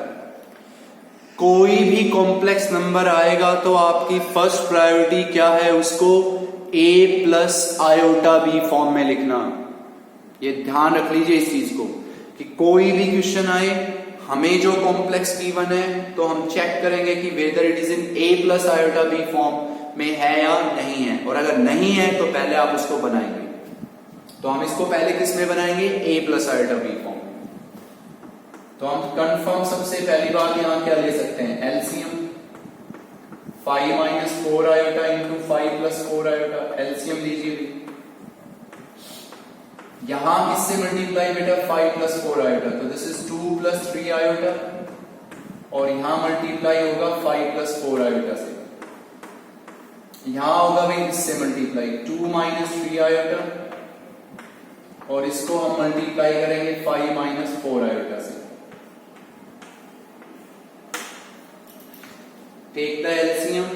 कोई भी कॉम्प्लेक्स नंबर आएगा तो आपकी फर्स्ट प्रायोरिटी क्या है, उसको a plus iota b form में लिखना। ये ध्यान रख लीजिए इस चीज को कि कोई भी क्वेश्चन आए, हमें जो कॉम्प्लेक्स गिवन है तो हम चेक करेंगे कि whether it is in a plus iota b form में है या नहीं है, और अगर नहीं है तो पहले आप उसको बनाएंगे। तो हम इसको पहले किस में बनाएंगे, a plus iota b form. तो हम कंफर्म सबसे पहली बात यहां क्या ले सकते हैं, LCM 5 minus 4 iota into 5 plus 4 iota, LCM लीजिए। यहां किससे मल्टीप्लाई बेटा, 5 प्लस 4 आयोटा, तो दिस इज 2 प्लस 3 आयोटा, और यहां मल्टीप्लाई होगा 5 प्लस 4 आयोटा से। यहां होगा भाई इससे मल्टीप्लाई 2 माइनस 3 आयोटा, और इसको हम मल्टीप्लाई करेंगे 5 माइनस 4 आयोटा से। टेक द एलसीएम,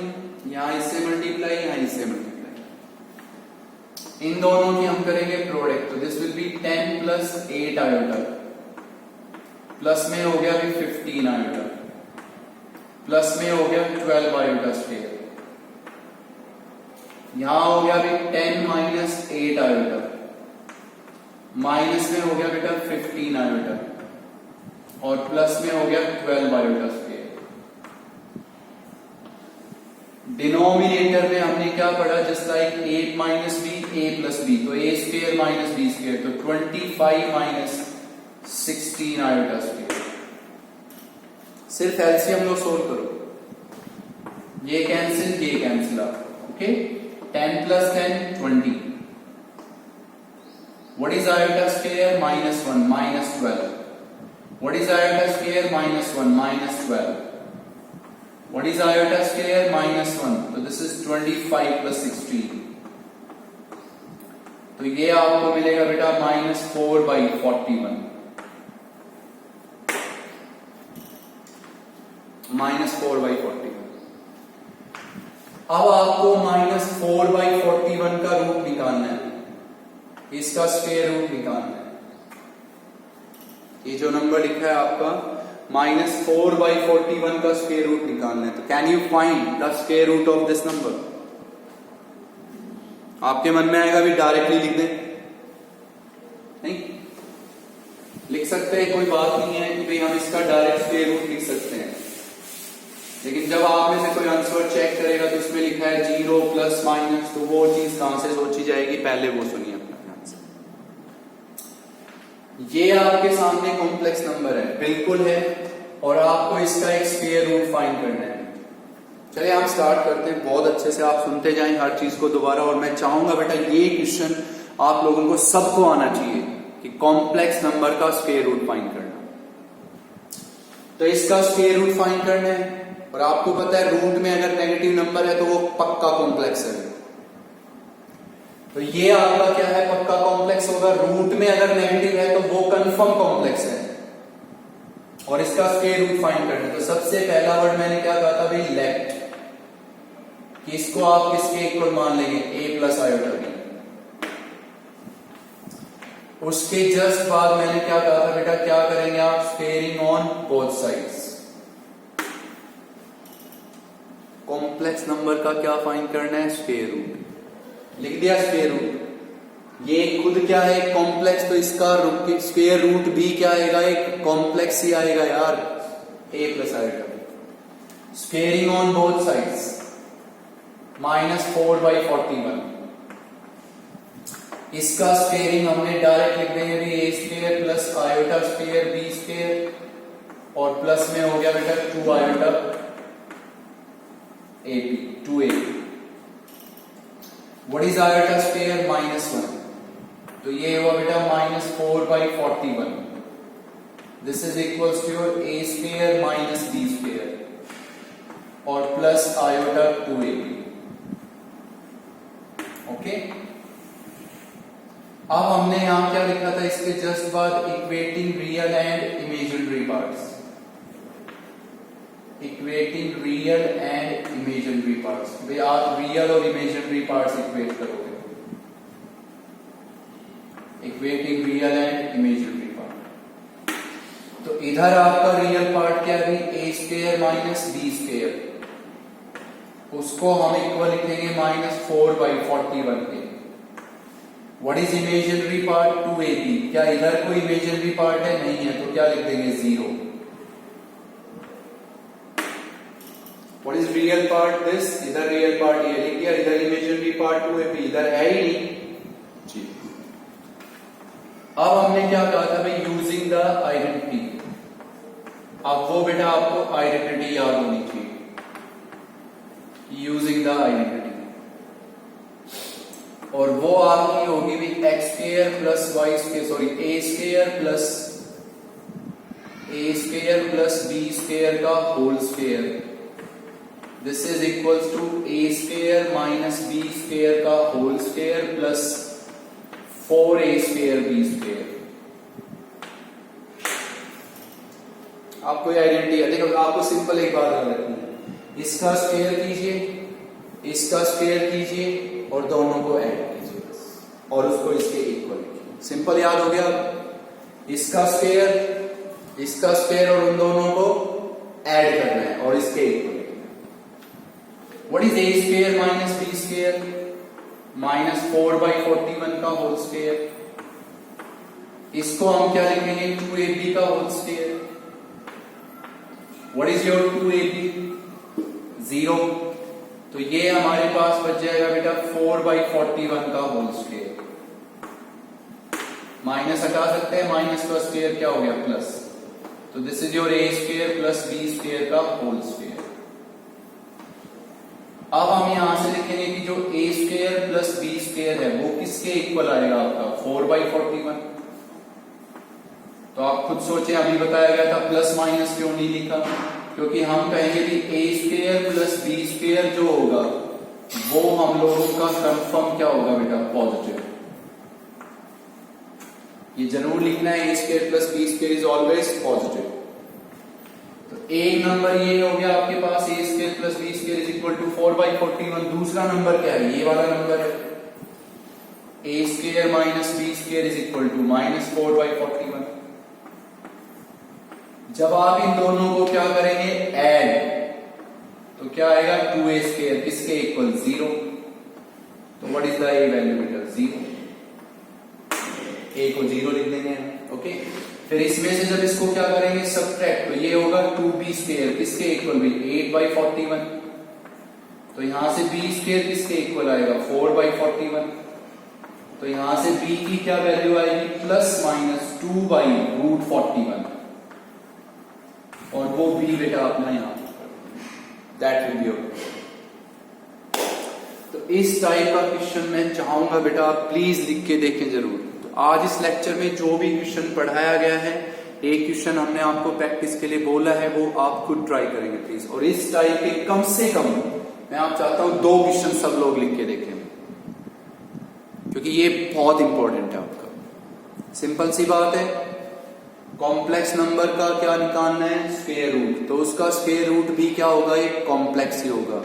यहां इससे मल्टीप्लाई, यहां इससे मल्टीप्लाई, इन दोनों की हम करेंगे प्रोडक्ट, तो this will B 10 plus 8 iota, plus में हो गया भी 15 आयोटा, प्लस में हो गया 12 आयोटा स्क्वायर, यहां हो गया भी 10 माइनस 8 आयोटा, माइनस में हो गया बेटा 15 आयोटा, और प्लस में हो गया 12 आयोटा स्क्वायर। डिनोमिनेटर में हमने क्या पढ़ा, just like a minus b a plus b, तो a square minus b square, तो 25 माइनस 16 आयोटा स्क्वायर। सिर्फ एलसीएम लो, सोल्व करो, ये कैंसिल ये कैंसिल आप, okay. 10 plus 10 20, what is iota square, minus 1 minus 12, what is iota square, minus 1 minus 12, what is iota square, minus 1, so this is 25 plus 16, तो ये आपको मिलेगा बेटा माइनस 4 बाई 41, माइनस 4 बाई 41। अब आपको माइनस 4 बाई 41 का रूट निकालना है, इसका स्क्वायर रूट निकालना है। ये जो नंबर लिखा है आपका माइनस 4 बाई 41 का स्क्वायर रूट निकालना है, तो can you find the square root of this number. आपके मन में आएगा भी डायरेक्टली लिख दें, नहीं लिख सकते हैं, कोई बात नहीं है कि भाई हम इसका डायरेक्ट स्क्वायर रूट लिख सकते हैं, लेकिन जब आप में से कोई आंसर चेक करेगा तो उसमें लिखा है 0 प्लस माइनस, तो वो चीज कहां से सोची जाएगी, पहले वो सुनिए अपना ध्यान से। ये आपके सामने कॉम्प्लेक्स नंबर है, बिल्कुल है, और आपको इसका एक स्क्वायर रूट फाइंड करना है। चलिए हम स्टार्ट करते हैं, बहुत अच्छे से आप सुनते जाएं हर चीज को दोबारा, और मैं चाहूंगा बेटा ये क्वेश्चन आप लोगों को सबको आना चाहिए, कि कॉम्प्लेक्स नंबर का स्क्वायर रूट फाइंड करना। तो इसका स्क्वायर रूट फाइंड करना है, और आपको पता है रूट में अगर नेगेटिव नंबर है तो वो पक्का कॉम्प्लेक्स है। तो ये आपका क्या है, पक्का कॉम्प्लेक्स होगा। रूट में अगर नेगेटिव है तो वो कंफर्म कॉम्प्लेक्स है, और इसका स्क्वायर रूट फाइंड करना है। तो सबसे पहला वर्ड मैंने क्या कहा था भाई, लेफ्ट, कि इसको आप किसके इक्वल मान लेंगे, a प्लस आयोटा b। उसके जस्ट बाद मैंने क्या कहा था बेटा, क्या करेंगे आप, squaring on both sides. Complex number का क्या फाइंड करना है, स्क्वायर रूट। लिख दिया स्क्वायर रूट। ये खुद क्या है, कॉम्प्लेक्स, तो इसका स्क्वायर रूट भी क्या आएगा, एक कॉम्प्लेक्स ही आएगा यार, a plus iota b। Squaring on both sides, -4/41। इसका स्क्वेयरिंग हमने डायरेक्ट लिख देंगे भी, a square plus iota square b square, और प्लस में हो गया बेटा 2 iota ab, 2ab। What is iota square, -1, तो ये हुआ बेटा -4/41। This is equals to your a square minus b square, और प्लस आयोटा 2ab। ओके, अब हमने यहां क्या लिखा था, इसके जस्ट बाद equating real and imaginary parts. Equating real and imaginary parts, भाई आप रियल और इमेजिनरी पार्ट्स इक्वेट करोगे। Equating real and imaginary part, तो इधर आपका रियल पार्ट क्या है, a square minus b square, उसको हम इक्वल लिखेंगे -4/41 के। What is imaginary part, 2ab। क्या इधर कोई इमेजिनरी पार्ट है, नहीं है, तो क्या लिख देंगे 0। What is real part, this, इधर रियल पार्ट ये लिख दिया, इधर इमेजिनरी पार्ट 2ab, इधर है ही नहीं जी। अब हमने क्या कहा था भाई, यूजिंग द आइडेंटिटी। अब वो बेटा आपको आइडेंटिटी याद होनी चाहिए, यूजिंग द आइडेंटिटी, और वो आपकी होगी भी x square plus y square, sorry a square plus b square का whole square. This is equals to a square minus b square का whole square plus 4a square b square. आपको ये identity है, देखो आपको सिंपल एक बात याद रखनी है, इसका स्क्वायर कीजिए, इसका स्क्वायर कीजिए, और दोनों को ऐड कीजिए, और उसको इसके इक्वल कीजिए। सिंपल याद हो गया, इसका स्क्वायर और उन दोनों को ऐड करना है और इसके equal. What is a square minus b square, -4/41 का होल स्क्वायर। इसको हम क्या लिखेंगे, 2ab का whole square. What is your 2ab, 0, तो ये हमारे पास बच जाएगा बेटा 4/41 का होल स्क्वायर। माइनस हटा सकते हैं, माइनस का स्क्वायर क्या हो गया, प्लस, तो this is your a square plus b square का होल स्क्वायर। अब हम यहां से लिखेंगे कि जो a square plus b square है वो किसके इक्वल आएगा, आपका 4/41। तो आप खुद सोचें, अभी बताया गया था प्लस माइनस क्यों नहीं लिखा, क्योंकि हम कहेंगे कि a square plus b square जो होगा वो हम लोगों का कंफर्म क्या होगा बेटा, पॉजिटिव। ये जरूर लिखना है, a square plus b square is always positive. तो एक नंबर ये हो गया आपके पास, a square plus b square is equal to 4/41। दूसरा नंबर क्या है, ये वाला नंबर है, a square minus b square is equal to -4/41। जब आप इन दोनों को क्या करेंगे, ऐड, तो क्या आएगा, 2a स्क्वायर किसके इक्वल, 0। तो what is the a value बेटा, 0। a को 0 लिख देंगे, ओके। फिर इसमें से जब इसको क्या करेंगे, सब्ट्रैक्ट, तो ये होगा 2b स्क्वायर किसके इक्वल भी, 8/41। तो यहां से b स्क्वायर किसके इक्वल आएगा, 4/41। तो यहां से b की क्या वैल्यू आएगी, प्लस माइनस 2/√41, और वो b बेटा अपना यहां, दैट विल बी योर। तो इस टाइप का क्वेश्चन मैं चाहूंगा बेटा आप प्लीज लिख के देखें जरूर। तो आज इस लेक्चर में जो भी क्वेश्चन पढ़ाया गया है, एक क्वेश्चन हमने आपको प्रैक्टिस के लिए बोला है, वो आप खुद ट्राई करेंगे प्लीज। और इस टाइप के कम से कम मैं आप चाहता हूं 2 क्वेश्चन सब लोग लिख के देखें, क्योंकि ये बहुत इंपॉर्टेंट है आपका। सिंपल सी बात है, कॉम्प्लेक्स नंबर का क्या निकालना है, स्क्वायर रूट, तो उसका स्क्वायर रूट भी क्या होगा, एक कॉम्प्लेक्स ही होगा।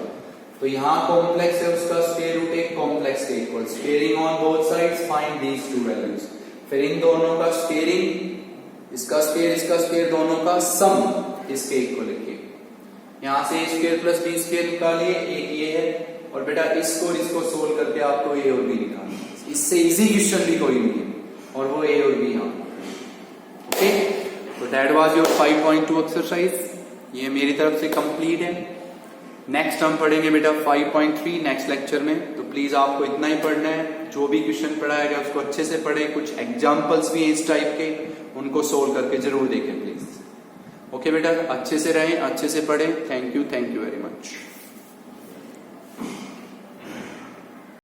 तो यहां कॉम्प्लेक्स है, उसका स्क्वायर रूट एक कॉम्प्लेक्स के equal. Squaring on both sides, find these two values. फिर इन दोनों का स्क्वेयरिंग, इसका स्क्वायर दोनों का सम इसके इक्वल लिखिए। यहां से a square plus b square निकालिए, एक ये है, और बेटा इसको सोल्व करके आपको a और b निकालना है। इससे इजी क्वेश्चन भी कोई नहीं है, और वो a और b यहाँ। ओके, तो दैट वाज योर 5.2 एक्सरसाइज। ये मेरी तरफ से कंप्लीट है। नेक्स्ट हम पढ़ेंगे बेटा 5.3 नेक्स्ट लेक्चर में। तो प्लीज आपको इतना ही पढ़ना है, जो भी क्वेश्चन पढ़ाया गया उसको अच्छे से पढ़ें। कुछ एग्जांपल्स भी हैं इस टाइप के, उनको सोल्व करके जरूर देखें प्लीज। ओके बेटा, अच्छे से रहें, अच्छे से पढ़ें। Thank you very much.